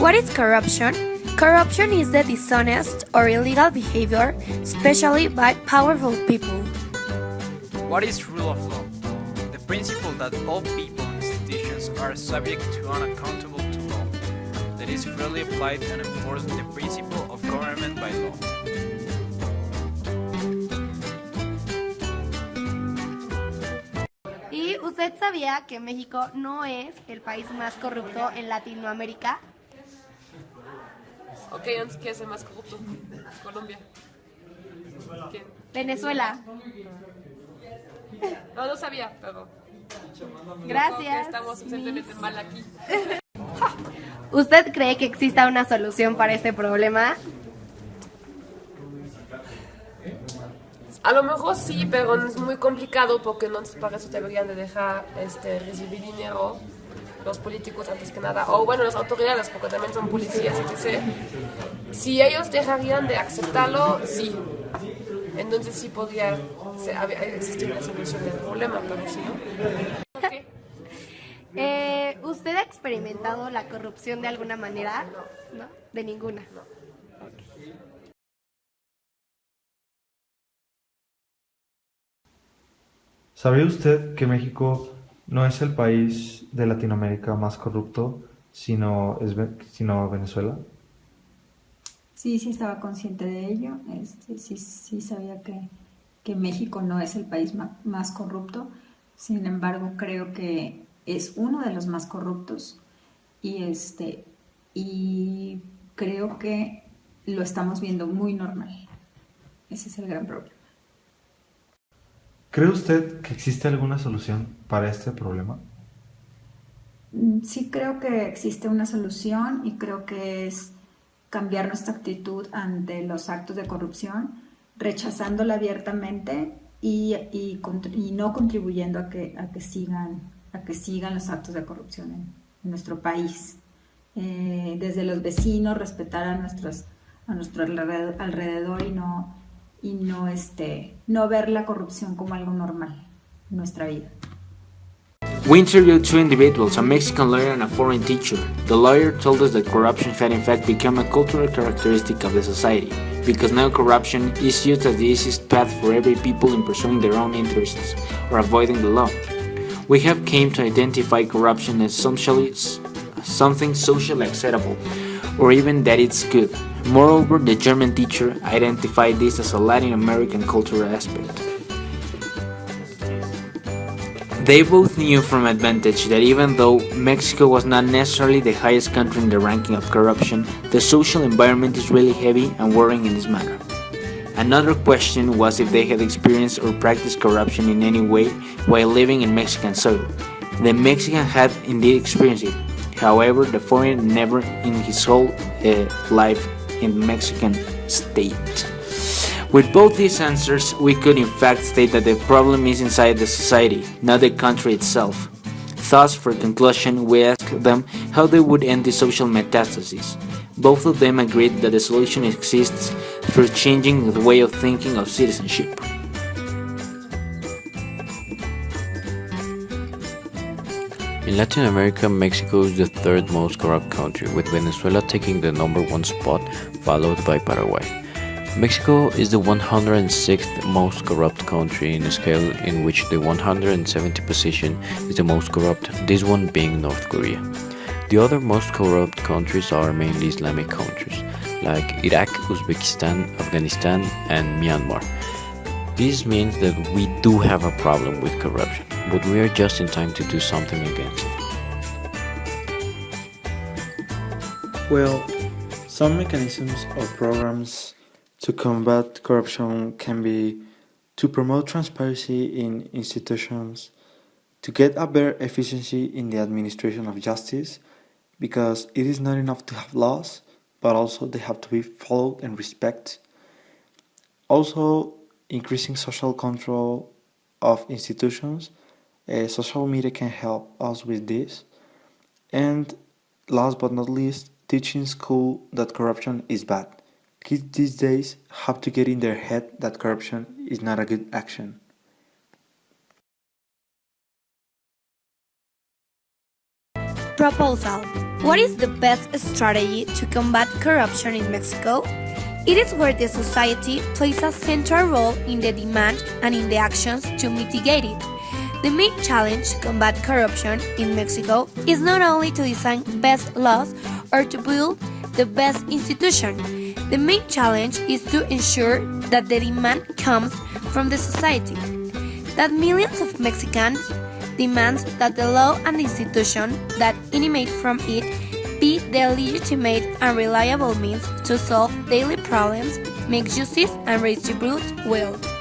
What is corruption? Corruption is the dishonest or illegal behavior, especially by powerful people. What is rule of law? The principle that all people and institutions are subject to and accountable to law, that is fairly applied and enforced the principle of government by law. ¿Y usted sabía que México no es el país más corrupto en Latinoamérica? Ok, entonces ¿quién es el más corrupto? Colombia. ¿Quién? Venezuela. No sabía, pero... Gracias. Estamos suficientemente mal aquí. ¿Usted cree que exista una solución para este problema? A lo mejor sí, pero es muy complicado porque entonces para eso deberían de dejar recibir dinero los políticos antes que nada, o bueno, las autoridades, porque también son policías, etc. Si ellos dejarían de aceptarlo, sí. Entonces sí podría existir una solución del problema, pero si no... Okay. ¿Usted ha experimentado la corrupción de alguna manera? No. ¿No? De ninguna. No. Okay. ¿Sabía usted que México no es el país de Latinoamérica más corrupto, sino Venezuela? Sí, estaba consciente de ello. Sí sabía que México no es el país más corrupto. Sin embargo, creo que es uno de los más corruptos y creo que lo estamos viendo muy normal. Ese es el gran problema. ¿Cree usted que existe alguna solución para este problema? Sí creo que existe una solución y creo que es cambiar nuestra actitud ante los actos de corrupción, rechazándola abiertamente y no contribuyendo a que sigan los actos de corrupción en nuestro país. Desde los vecinos, respetar a nuestro alrededor y no ver la corrupción como algo normal en nuestra vida. We interviewed two individuals, a Mexican lawyer and a foreign teacher. The lawyer told us that corruption had in fact become a cultural characteristic of the society, because now corruption is used as the easiest path for every people in pursuing their own interests or avoiding the law. We have come to identify corruption as something socially acceptable, or even that it's good. Moreover, the German teacher identified this as a Latin American cultural aspect. They both knew from advantage that even though Mexico was not necessarily the highest country in the ranking of corruption, the social environment is really heavy and worrying in this matter. Another question was if they had experienced or practiced corruption in any way while living in Mexican soil. The Mexican had indeed experienced it. However, the foreigner never in his whole life in Mexican state. With both these answers, we could in fact state that the problem is inside the society, not the country itself. Thus, for conclusion, we asked them how they would end the social metastasis. Both of them agreed that the solution exists through changing the way of thinking of citizenship. In Latin America, Mexico is the third most corrupt country, with Venezuela taking the number 1 spot, followed by Paraguay. Mexico is the 106th most corrupt country in a scale in which the 170th position is the most corrupt, this one being North Korea. The other most corrupt countries are mainly Islamic countries, like Iraq, Uzbekistan, Afghanistan, and Myanmar. This means that we do have a problem with corruption, but we are just in time to do something against it. Well, some mechanisms or programs to combat corruption can be to promote transparency in institutions, to get a better efficiency in the administration of justice, because it is not enough to have laws, but also they have to be followed and respected. Also, increasing social control of institutions. Social media can help us with this. And last but not least, teaching school that corruption is bad. Kids these days have to get in their head that corruption is not a good action. Proposal. What is the best strategy to combat corruption in Mexico? It is where the society plays a central role in the demand and in the actions to mitigate it. The main challenge to combat corruption in Mexico is not only to design best laws or to build the best institution. The main challenge is to ensure that the demand comes from the society, that millions of Mexicans demand that the law and the institution that emanate from it be the legitimate and reliable means to solve daily problems, make justice and redistribute wealth.